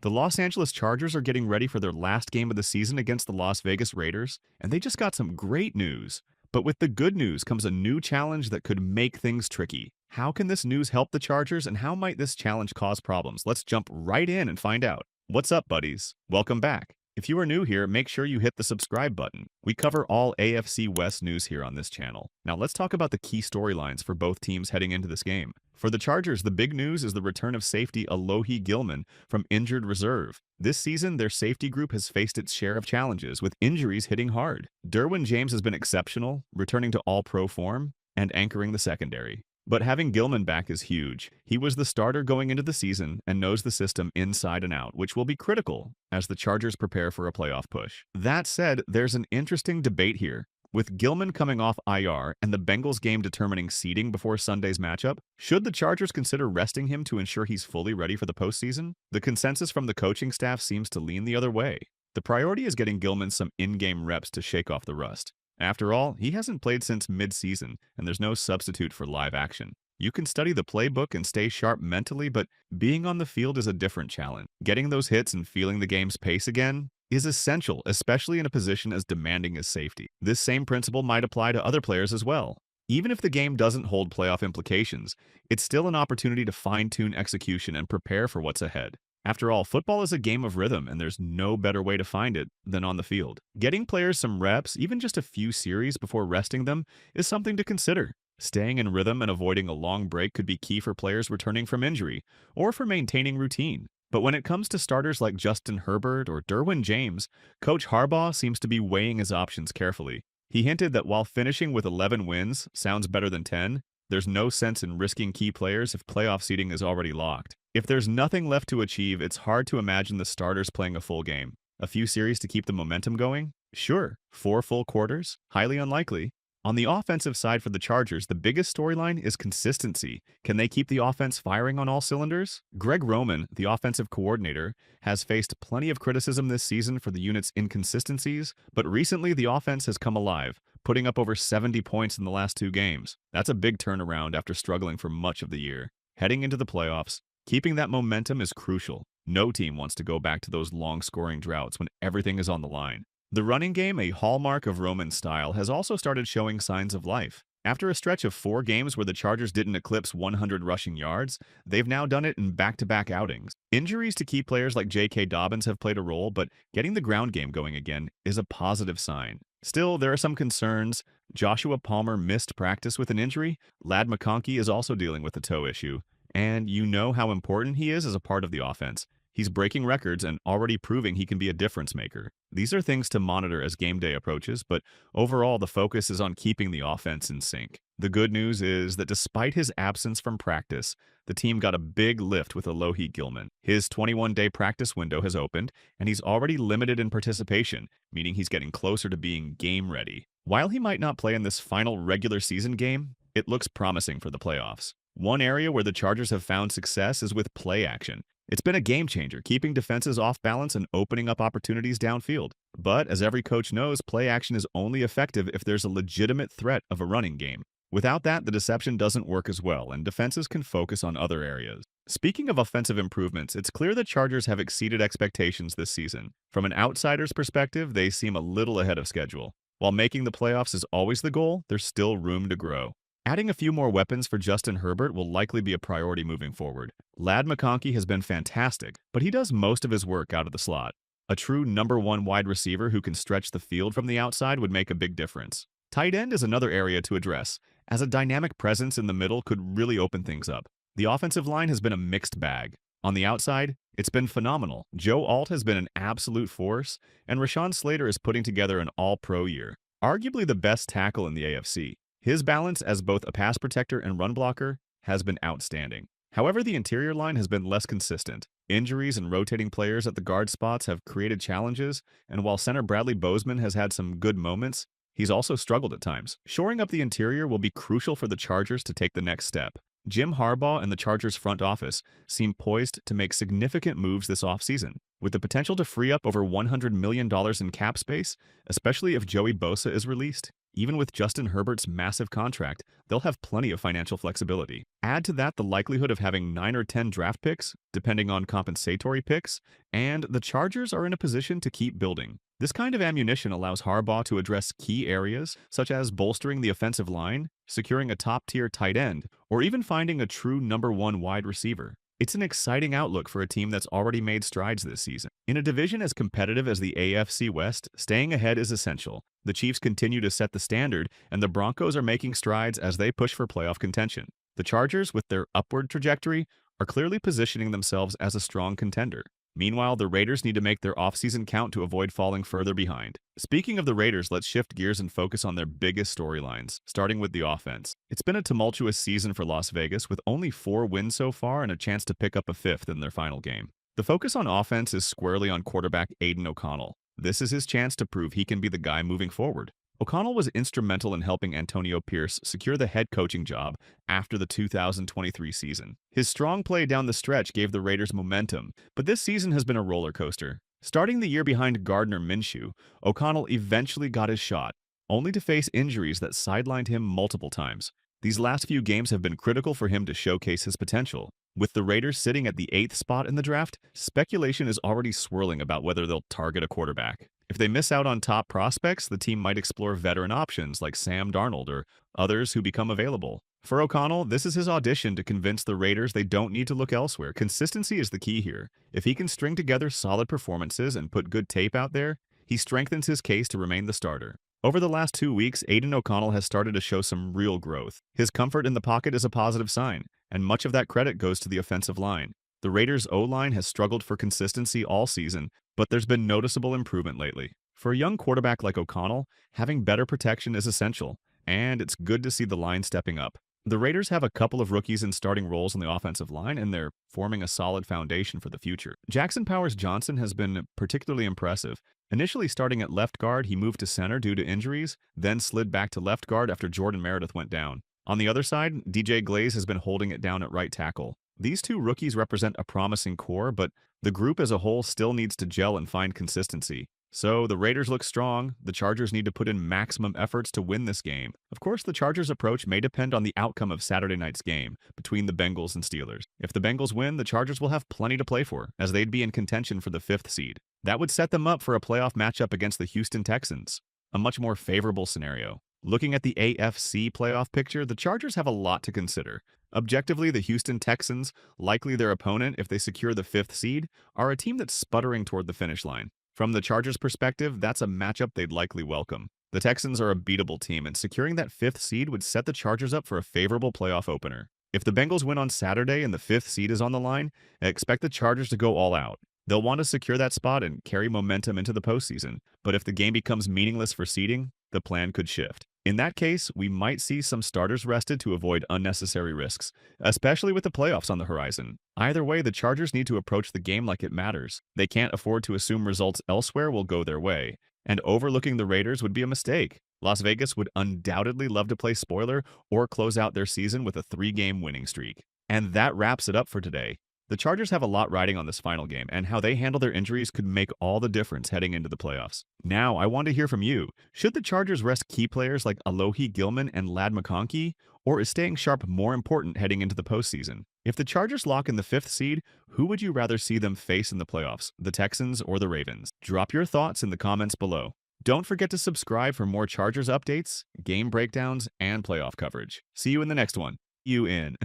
The Los Angeles Chargers are getting ready for their last game of the season against the Las Vegas Raiders, and they just got some great news. But with the good news comes a new challenge that could make things tricky. How can this news help the Chargers, and how might this challenge cause problems? Let's jump right in and find out. What's up, buddies? Welcome back. If you are new here, make sure you hit the subscribe button. We cover all AFC West news here on this channel. Now let's talk about the key storylines for both teams heading into this game. For the Chargers, the big news is the return of safety Alohi Gilman from injured reserve. This season, their safety group has faced its share of challenges, with injuries hitting hard. Derwin James has been exceptional, returning to all-pro form and anchoring the secondary. But having Gilman back is huge. He was the starter going into the season and knows the system inside and out, which will be critical as the Chargers prepare for a playoff push. That said, there's an interesting debate here. With Gilman coming off IR and the Bengals game determining seeding before Sunday's matchup, should the Chargers consider resting him to ensure he's fully ready for the postseason? The consensus from the coaching staff seems to lean the other way. The priority is getting Gilman some in-game reps to shake off the rust. After all, he hasn't played since mid-season, and there's no substitute for live action. You can study the playbook and stay sharp mentally, but being on the field is a different challenge. Getting those hits and feeling the game's pace again is essential, especially in a position as demanding as safety. This same principle might apply to other players as well. Even if the game doesn't hold playoff implications, it's still an opportunity to fine-tune execution and prepare for what's ahead. After all, football is a game of rhythm, and there's no better way to find it than on the field. Getting players some reps, even just a few series before resting them, is something to consider. Staying in rhythm and avoiding a long break could be key for players returning from injury, or for maintaining routine. But when it comes to starters like Justin Herbert or Derwin James, Coach Harbaugh seems to be weighing his options carefully. He hinted that while finishing with 11 wins sounds better than 10, there's no sense in risking key players if playoff seeding is already locked. If there's nothing left to achieve, it's hard to imagine the starters playing a full game. A few series to keep the momentum going? Sure. 4 full quarters? Highly unlikely. On the offensive side for the Chargers, the biggest storyline is consistency. Can they keep the offense firing on all cylinders? Greg Roman, the offensive coordinator, has faced plenty of criticism this season for the unit's inconsistencies, but recently the offense has come alive, putting up over 70 points in the last 2 games. That's a big turnaround after struggling for much of the year. Heading into the playoffs, keeping that momentum is crucial. No team wants to go back to those long-scoring droughts when everything is on the line. The running game, a hallmark of Roman's style, has also started showing signs of life. After a stretch of 4 games where the Chargers didn't eclipse 100 rushing yards, they've now done it in back-to-back outings. Injuries to key players like J.K. Dobbins have played a role, but getting the ground game going again is a positive sign. Still, there are some concerns. Joshua Palmer missed practice with an injury. Ladd McConkey is also dealing with a toe issue. And you know how important he is as a part of the offense. He's breaking records and already proving he can be a difference maker. These are things to monitor as game day approaches, but overall the focus is on keeping the offense in sync. The good news is that despite his absence from practice, the team got a big lift with Alohi Gilman. His 21-day practice window has opened, and he's already limited in participation, meaning he's getting closer to being game ready. While he might not play in this final regular season game, it looks promising for the playoffs. One area where the Chargers have found success is with play action. It's been a game changer, keeping defenses off balance and opening up opportunities downfield. But as every coach knows, play action is only effective if there's a legitimate threat of a running game. Without that, the deception doesn't work as well, and defenses can focus on other areas. Speaking of offensive improvements, it's clear the Chargers have exceeded expectations this season. From an outsider's perspective, they seem a little ahead of schedule. While making the playoffs is always the goal, there's still room to grow. Adding a few more weapons for Justin Herbert will likely be a priority moving forward. Ladd McConkey has been fantastic, but he does most of his work out of the slot. A true number 1 wide receiver who can stretch the field from the outside would make a big difference. Tight end is another area to address, as a dynamic presence in the middle could really open things up. The offensive line has been a mixed bag. On the outside, it's been phenomenal. Joe Alt has been an absolute force, and Rashawn Slater is putting together an all-pro year. Arguably the best tackle in the AFC. His balance as both a pass protector and run blocker has been outstanding. However, the interior line has been less consistent. Injuries and rotating players at the guard spots have created challenges, and while center Bradley Bozeman has had some good moments, he's also struggled at times. Shoring up the interior will be crucial for the Chargers to take the next step. Jim Harbaugh and the Chargers front office seem poised to make significant moves this offseason, with the potential to free up over $100 million in cap space, especially if Joey Bosa is released. Even with Justin Herbert's massive contract, they'll have plenty of financial flexibility. Add to that the likelihood of having 9 or 10 draft picks, depending on compensatory picks, and the Chargers are in a position to keep building. This kind of ammunition allows Harbaugh to address key areas, such as bolstering the offensive line, securing a top-tier tight end, or even finding a true number one wide receiver. It's an exciting outlook for a team that's already made strides this season. In a division as competitive as the AFC West, staying ahead is essential. The Chiefs continue to set the standard, and the Broncos are making strides as they push for playoff contention. The Chargers, with their upward trajectory, are clearly positioning themselves as a strong contender. Meanwhile, the Raiders need to make their offseason count to avoid falling further behind. Speaking of the Raiders, let's shift gears and focus on their biggest storylines, starting with the offense. It's been a tumultuous season for Las Vegas, with only 4 wins so far and a chance to pick up a 5th in their final game. The focus on offense is squarely on quarterback Aiden O'Connell. This is his chance to prove he can be the guy moving forward. O'Connell was instrumental in helping Antonio Pierce secure the head coaching job after the 2023 season. His strong play down the stretch gave the Raiders momentum, but this season has been a roller coaster. Starting the year behind Gardner Minshew, O'Connell eventually got his shot, only to face injuries that sidelined him multiple times. These last few games have been critical for him to showcase his potential. With the Raiders sitting at the 8th spot in the draft, speculation is already swirling about whether they'll target a quarterback. If they miss out on top prospects, the team might explore veteran options like Sam Darnold or others who become available. For O'Connell, this is his audition to convince the Raiders they don't need to look elsewhere. Consistency is the key here. If he can string together solid performances and put good tape out there, he strengthens his case to remain the starter. Over the last 2 weeks, Aiden O'Connell has started to show some real growth. His comfort in the pocket is a positive sign, and much of that credit goes to the offensive line. The Raiders' O-line has struggled for consistency all season, but there's been noticeable improvement lately. For a young quarterback like O'Connell, having better protection is essential, and it's good to see the line stepping up. The Raiders have a couple of rookies in starting roles on the offensive line, and they're forming a solid foundation for the future. Jackson Powers-Johnson has been particularly impressive. Initially starting at left guard, he moved to center due to injuries, then slid back to left guard after Jordan Meredith went down. On the other side, DJ Glaze has been holding it down at right tackle. These 2 rookies represent a promising core, but the group as a whole still needs to gel and find consistency. So the Raiders look strong. The Chargers need to put in maximum efforts to win this game. Of course, the Chargers' approach may depend on the outcome of Saturday night's game between the Bengals and Steelers. If the Bengals win, the Chargers will have plenty to play for, as they'd be in contention for the 5th seed. That would set them up for a playoff matchup against the Houston Texans, a much more favorable scenario. Looking at the AFC playoff picture, the Chargers have a lot to consider. Objectively, the Houston Texans, likely their opponent if they secure the 5th seed, are a team that's sputtering toward the finish line. From the Chargers' perspective, that's a matchup they'd likely welcome. The Texans are a beatable team, and securing that 5th seed would set the Chargers up for a favorable playoff opener. If the Bengals win on Saturday and the 5th seed is on the line, expect the Chargers to go all out. They'll want to secure that spot and carry momentum into the postseason, but if the game becomes meaningless for seeding, the plan could shift. In that case, we might see some starters rested to avoid unnecessary risks, especially with the playoffs on the horizon. Either way, the Chargers need to approach the game like it matters. They can't afford to assume results elsewhere will go their way, and overlooking the Raiders would be a mistake. Las Vegas would undoubtedly love to play spoiler or close out their season with a 3-game winning streak. And that wraps it up for today. The Chargers have a lot riding on this final game, and how they handle their injuries could make all the difference heading into the playoffs. Now, I want to hear from you. Should the Chargers rest key players like Alohi Gilman and Ladd McConkey, or is staying sharp more important heading into the postseason? If the Chargers lock in the 5th seed, who would you rather see them face in the playoffs, the Texans or the Ravens? Drop your thoughts in the comments below. Don't forget to subscribe for more Chargers updates, game breakdowns, and playoff coverage. See you in the next one. You in.